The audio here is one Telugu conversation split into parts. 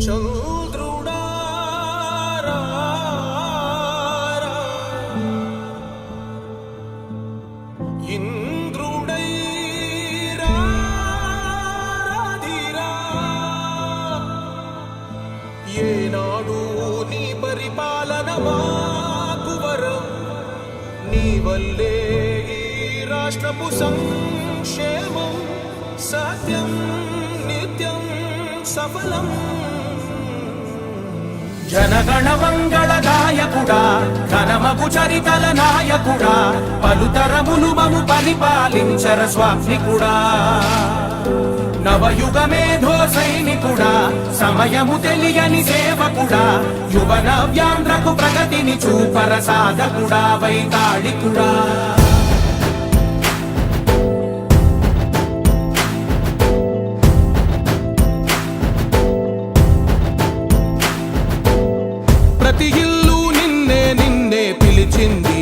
చంద్రుడా ఇంద్రుడై రాధిరా ఏనాడు నీ పరిపాలన మాకు వరం నీ వల్లే ఈ రాష్ట్రపు సంక్షేమం సత్యం నిత్యం సఫలం జనగణ మంగళ గాయకుడా ఘనమగు చరితల నాయకుడా పలుతరములు మము పరిపాలించర స్వామికుడా నవయుగ మేధో సైనికుడా సమయము తెలియని సేవకుడా యువ నవ్యాంధ్రకు ప్రగతిని చూపర సాధకుడా వైతాళికుడా ప్రతి ఇల్లు నిన్నే నిన్నే పిలిచింది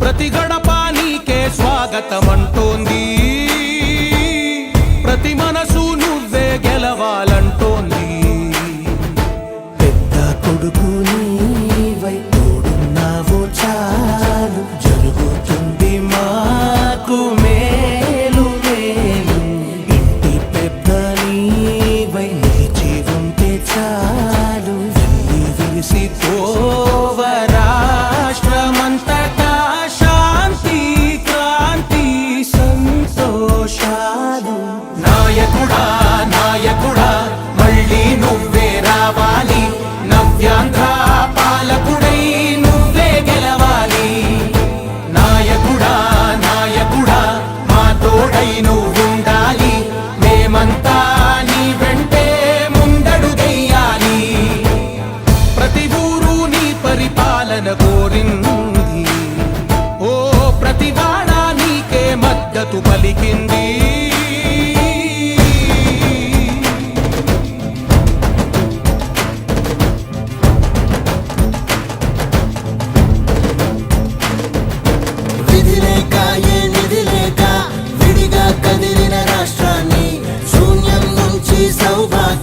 ప్రతి గడప నీకే స్వాగతమంటోంది ప్రతి మనసు నువ్వే గెలవాలంటోంది పెద్ద కొడుకు నీవై తోడున్నావు చాలు జరుగుతుంది మాకు మేలు మేలు ఇంటి పెద్ద నీవై నిలిచి ఉంటే చాలు విరిసి పోవ రాష్ట్రమంతటా శాంతి క్రాంతి సంతోషాలు నాయకుడా నాయకుడా మళ్ళీ నువ్వే రావాలి నవ్యాంధ్ర పాలకుడై నువ్వే గెలవాలి నాయకుడా నాయకుడా మా తోడై నువ్వుండాలి మేమంతా నీ వెంటే ముందడుగెయ్యాలి ప్రతి ఊరు నీ పరిపాలన కోరింది ఓ ప్రతి వాడ నీకే మద్దతు పలికింది విధి లేక ఏ నిధి లేక విడిగా కదిలిన రాష్ట్రాన్ని శూన్యం నుంచి సౌభాగ్య